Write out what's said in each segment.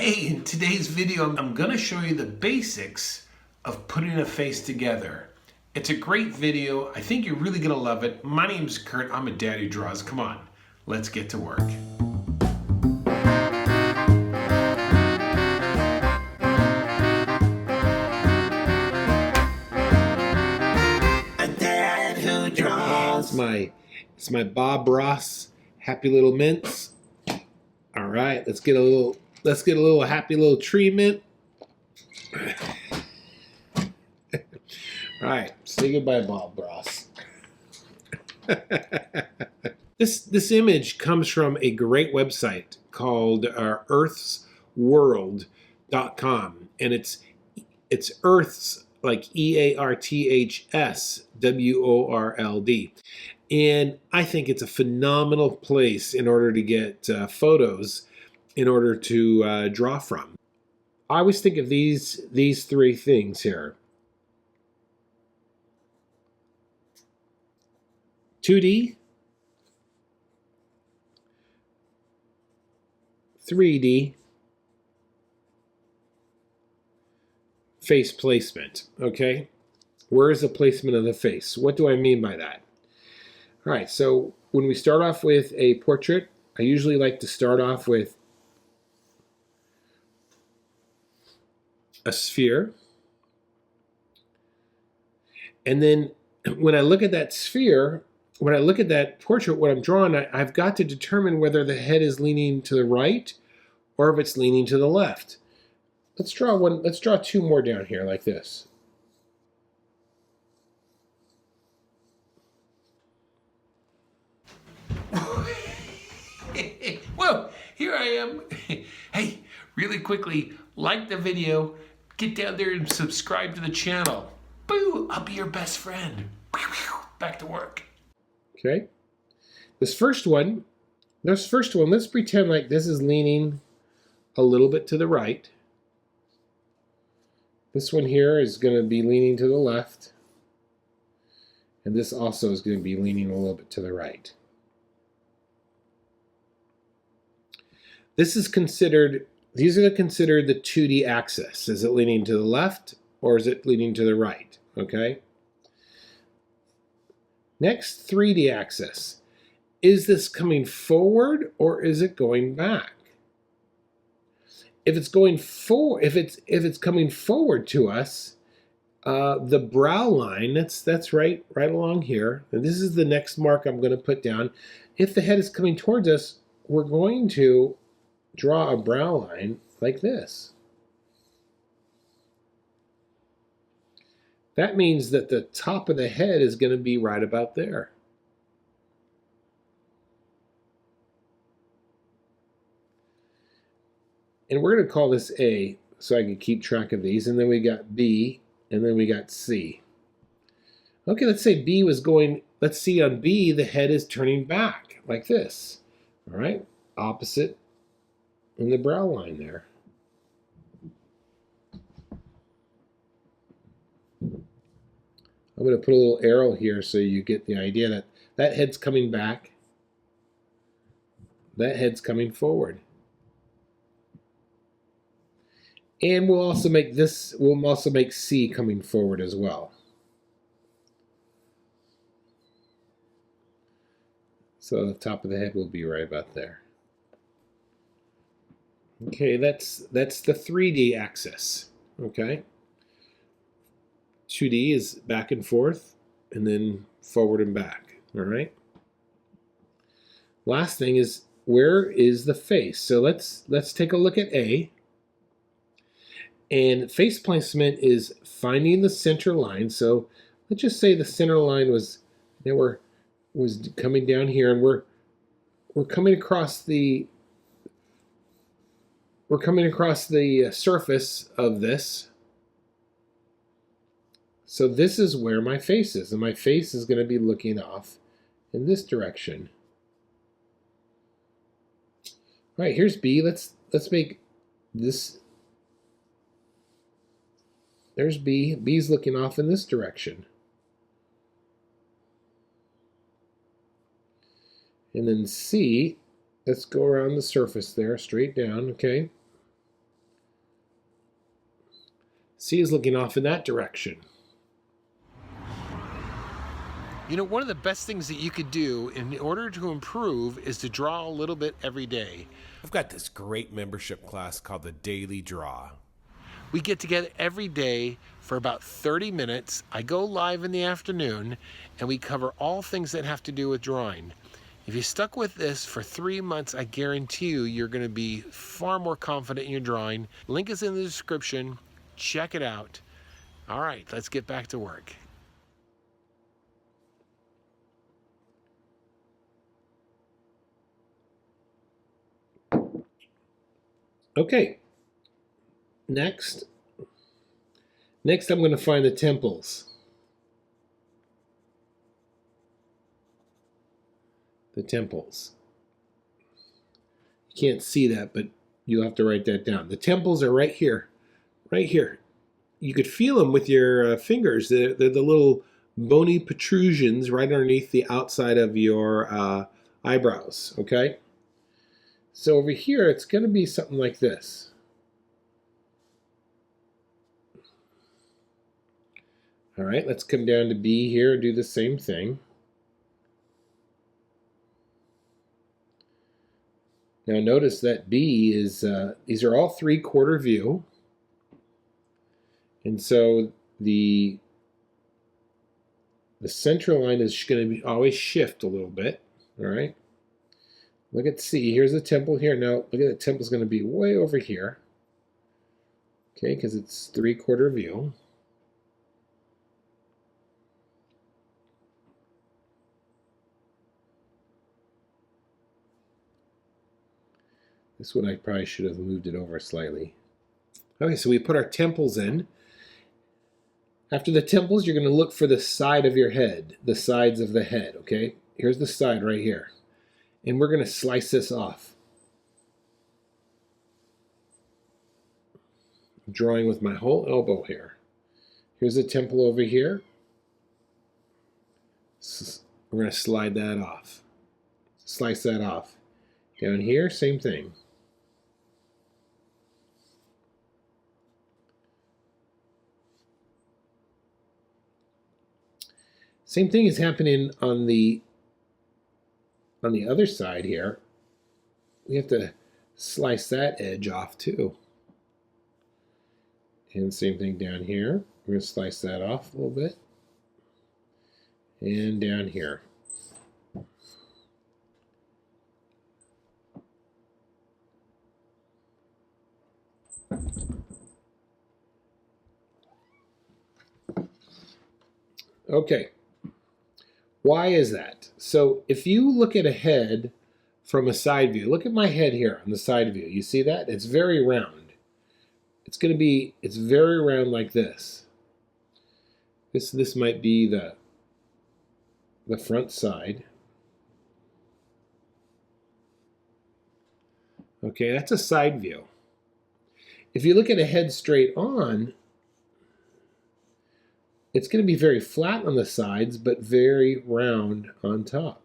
Hey, in today's video, I'm gonna show you the basics of putting a face together. It's a great video. I think you're really gonna love it. My name's Kurt. I'm a dad who draws. Come on, let's get to work. A dad who draws. It's my Bob Ross Happy Little Mints. All right, let's get a little happy little tree mint. All right, say goodbye, Bob Ross. This image comes from a great website called earthsworld.com, and it's Earth's, like EARTHSWORLD. And I think it's a phenomenal place in order to get photos in order to draw from. I always think of these three things here. 2D, 3D, face placement, okay? Where is the placement of the face? What do I mean by that? All right, so when we start off with a portrait, I usually like to start off with a sphere. And then when I look at that sphere, when I look at that portrait, what I'm drawing, I've got to determine whether the head is leaning to the right or if it's leaning to the left. Let's draw two more down here like this. Well, here I am. Hey, really quickly, like the video, get down there and subscribe to the channel. Boo, I'll be your best friend. Back to work. Okay. This first one, let's pretend like this is leaning a little bit to the right. This one here is going to be leaning to the left. And this also is going to be leaning a little bit to the right. These are considered the 2D axis. Is it leaning to the left or is it leaning to the right? Okay. Next, 3D axis. Is this coming forward or is it going back? If it's going forward, if it's coming forward to us, the brow line, that's right along here. And this is the next mark I'm going to put down. If the head is coming towards us, we're going to draw a brow line like this. That means that the top of the head is going to be right about there. And we're going to call this A so I can keep track of these. And then we got B, and then we got C. Okay, let's say B was going, let's see on B, the head is turning back like this. All right, opposite in the brow line there. I'm going to put a little arrow here so you get the idea that that head's coming back, that head's coming forward. And we'll also make C coming forward as well. So the top of the head will be right about there. Okay, that's the 3D axis. Okay. 2D is back and forth, and then forward and back. All right. Last thing is, where is the face? So let's take a look at A. And face placement is finding the center line. So let's just say the center line was coming down here, and we're coming across the surface of this. So this is where my face is, and my face is going to be looking off in this direction. All right, here's B. Let's make this. There's B. B's looking off in this direction. And then C, let's go around the surface there, straight down, okay? See, he's looking off in that direction. You know, one of the best things that you could do in order to improve is to draw a little bit every day. I've got this great membership class called the Daily Draw. We get together every day for about 30 minutes. I go live in the afternoon and we cover all things that have to do with drawing. If you stuck with this for 3 months, I guarantee you, you're going to be far more confident in your drawing. Link is in the description. Check it out. All right, let's get back to work. Okay. Next I'm going to find the temples. The temples. You can't see that, but you'll have to write that down. The temples are right here. Right here. You could feel them with your fingers. They're the little bony protrusions right underneath the outside of your eyebrows, okay? So over here, it's going to be something like this. All right, let's come down to B here and do the same thing. Now notice that B is, these are all 3/4 view. And so the center line is going to be always shift a little bit, all right? Look at C, here's the temple here. Now look at the temple's going to be way over here, okay, because it's 3/4 view. This one I probably should have moved it over slightly. Okay, so we put our temples in. After the temples, you're going to look for the side of your head, the sides of the head, okay? Here's the side right here. And we're going to slice this off. I'm drawing with my whole elbow here. Here's the temple over here. We're going to slide that off. Slice that off. Down here, same thing. Same thing is happening on the other side here. We have to slice that edge off too. And same thing down here. We're going to slice that off a little bit. And down here. Okay. Why is that? So if you look at a head from a side view, look at my head here on the side view. You see that? It's very round. It's very round like this. This might be the front side. Okay, that's a side view. If you look at a head straight on, it's going to be very flat on the sides, but very round on top.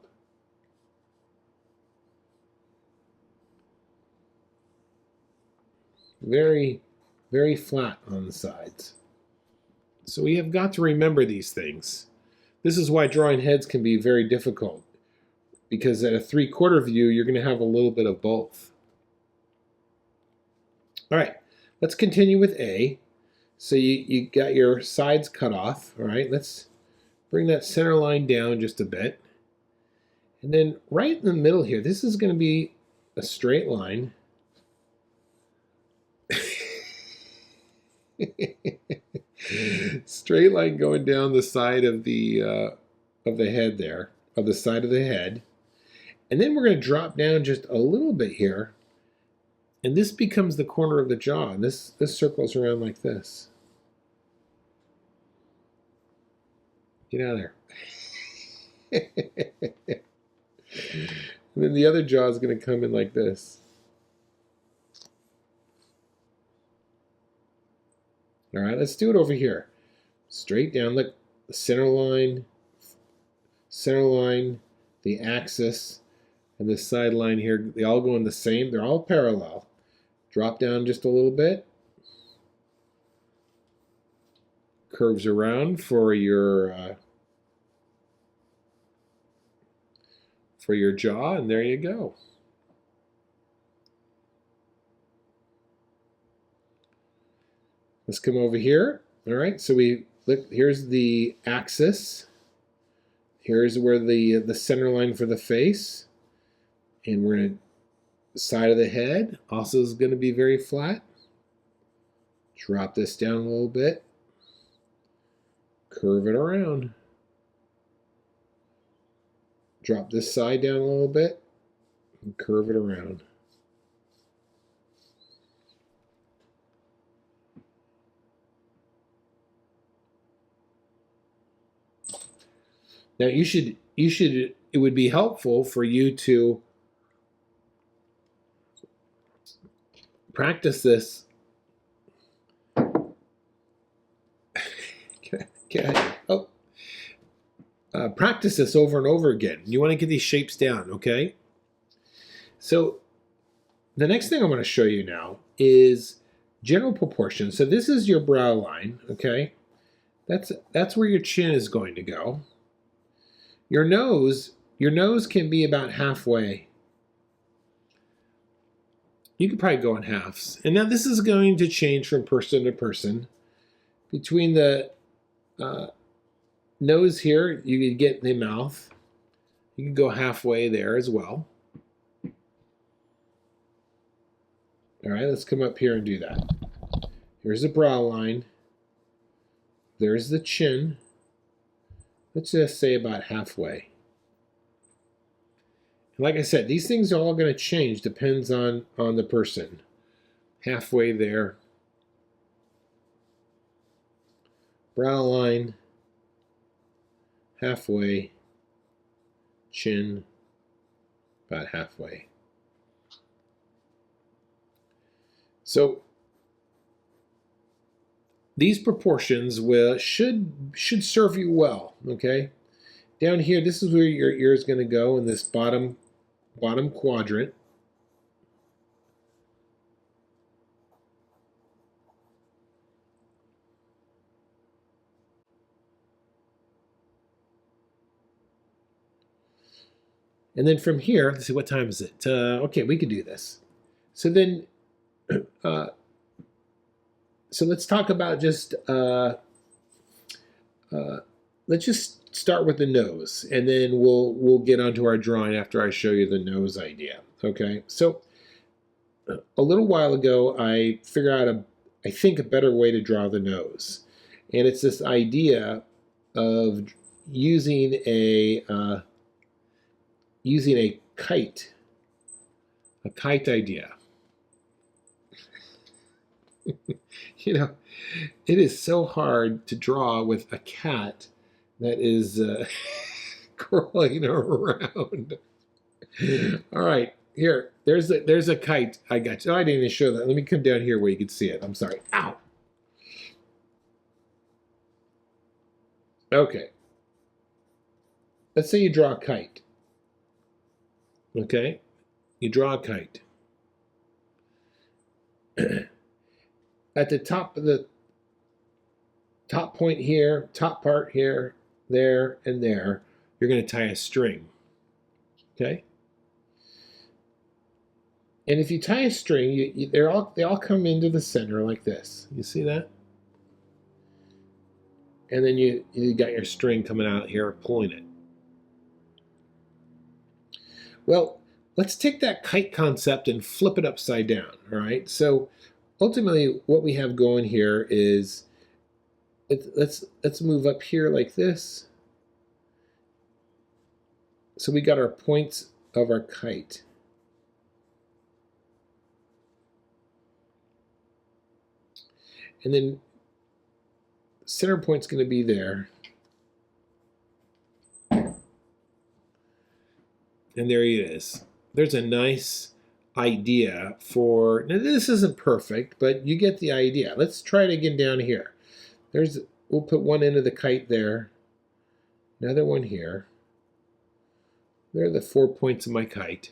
Very, very flat on the sides. So we have got to remember these things. This is why drawing heads can be very difficult, because at a 3/4 view, you're going to have a little bit of both. All right, let's continue with A. So you got your sides cut off. All right, let's bring that center line down just a bit. And then right in the middle here, this is going to be a straight line. Straight line going down the side of the head there, of the side of the head. And then we're going to drop down just a little bit here. And this becomes the corner of the jaw. And this circles around like this. Get out of there. And then the other jaw is going to come in like this. All right, let's do it over here. Straight down, look, the center line, the axis, and the side line here. They all go in the same, they're all parallel. Drop down just a little bit. Curves around for your jaw, and there you go. Let's come over here. All right, so we look. Here's the axis. Here's where the center line for the face, and we're gonna side of the head also is going to be very flat. Drop this down a little bit. Curve it around. Drop this side down a little bit and curve it around. Now it would be helpful for you to practice this. Practice this over and over again. You want to get these shapes down, okay? So the next thing I'm going to show you now is general proportions. So this is your brow line, okay? That's where your chin is going to go. Your nose can be about halfway. You could probably go in halves. And now this is going to change from person to person. Between the nose here, you could get the mouth. You can go halfway there as well. All right, let's come up here and do that. Here's the brow line. There's the chin. Let's just say about halfway. And like I said, these things are all going to change. Depends on the person. Halfway there. Brow line. Halfway. Chin. About halfway. So these proportions should serve you well, okay? Down here, this is where your ear is going to go in this bottom quadrant. And then from here, let's see, what time is it? Okay, we could do this. So then, so let's talk about just, let's just start with the nose, and then we'll get onto our drawing after I show you the nose idea. Okay, so a little while ago, I figured out I think a better way to draw the nose, and it's this idea of using a kite idea. You know, it is so hard to draw with a cat that is crawling around. All right, here, there's a kite. I got you. Oh, I didn't even show that. Let me come down here where you can see it. I'm sorry. Ow. Okay. Let's say you draw a kite. Okay, you draw a kite. At the top of the top point here, top part here, there, and there, you're going to tie a string. Okay? And if you tie a string, they all come into the center like this. You see that? And then you got your string coming out here, pulling it. Well, let's take that kite concept and flip it upside down. All right? So ultimately, what we have going here is, let's move up here like this. So we got our points of our kite. And then center point's going to be there. And there it is. There's a nice idea for, now this isn't perfect, but you get the idea. Let's try it again down here. We'll put one end of the kite there, another one here. There are the 4 points of my kite.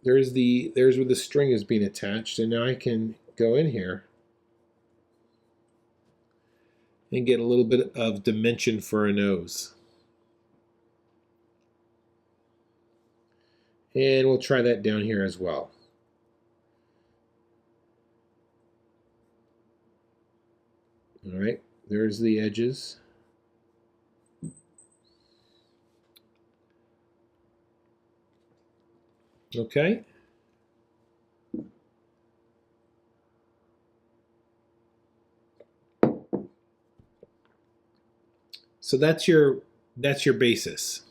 there's where the string is being attached, and now I can go in here and get a little bit of dimension for a nose. And we'll try that down here as well. All right, there's the edges. Okay. So that's your basis.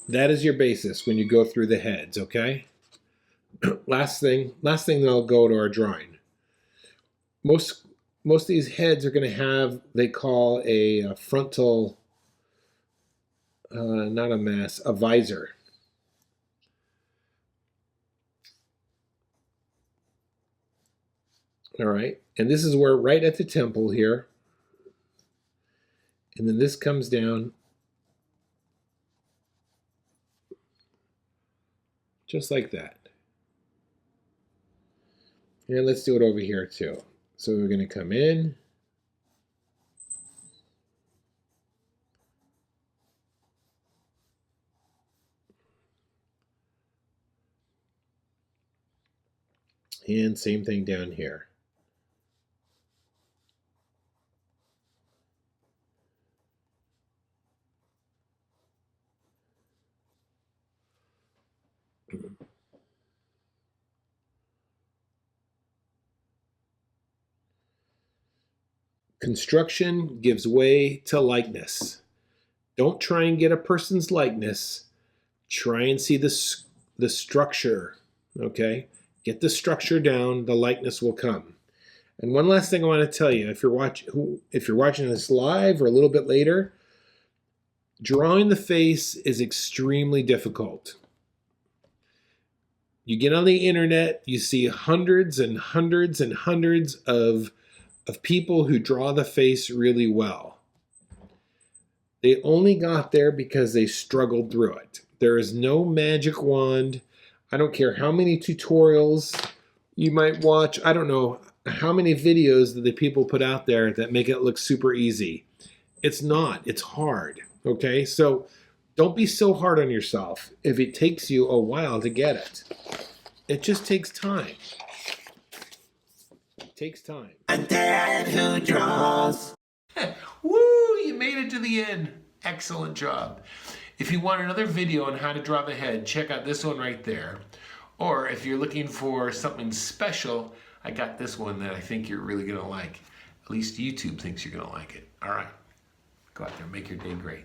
That is your basis when you go through the heads, okay? last thing that I'll go to our drawing. Most of these heads are going to have, they call a frontal, not a mask, a visor. All right, and this is where, right at the temple here, and then this comes down just like that. And let's do it over here too. So we're going to come in. And same thing down here. Construction gives way to likeness. Don't try and get a person's likeness. Try and see the structure, okay? Get the structure down, the likeness will come. And one last thing I want to tell you, if you're watching this live or a little bit later, drawing the face is extremely difficult. You get on the internet, you see hundreds and hundreds and hundreds of people who draw the face really well. They only got there because they struggled through it. There is no magic wand. I don't care how many tutorials you might watch. I don't know how many videos that the people put out there that make it look super easy. It's not. It's hard. Okay? So don't be so hard on yourself if it takes you a while to get it. It just takes time. It takes time. A dad who draws. Woo! You made it to the end. Excellent job. If you want another video on how to draw the head, check out this one right there. Or if you're looking for something special, I got this one that I think you're really going to like. At least YouTube thinks you're going to like it. All right. Go out there and make your day great.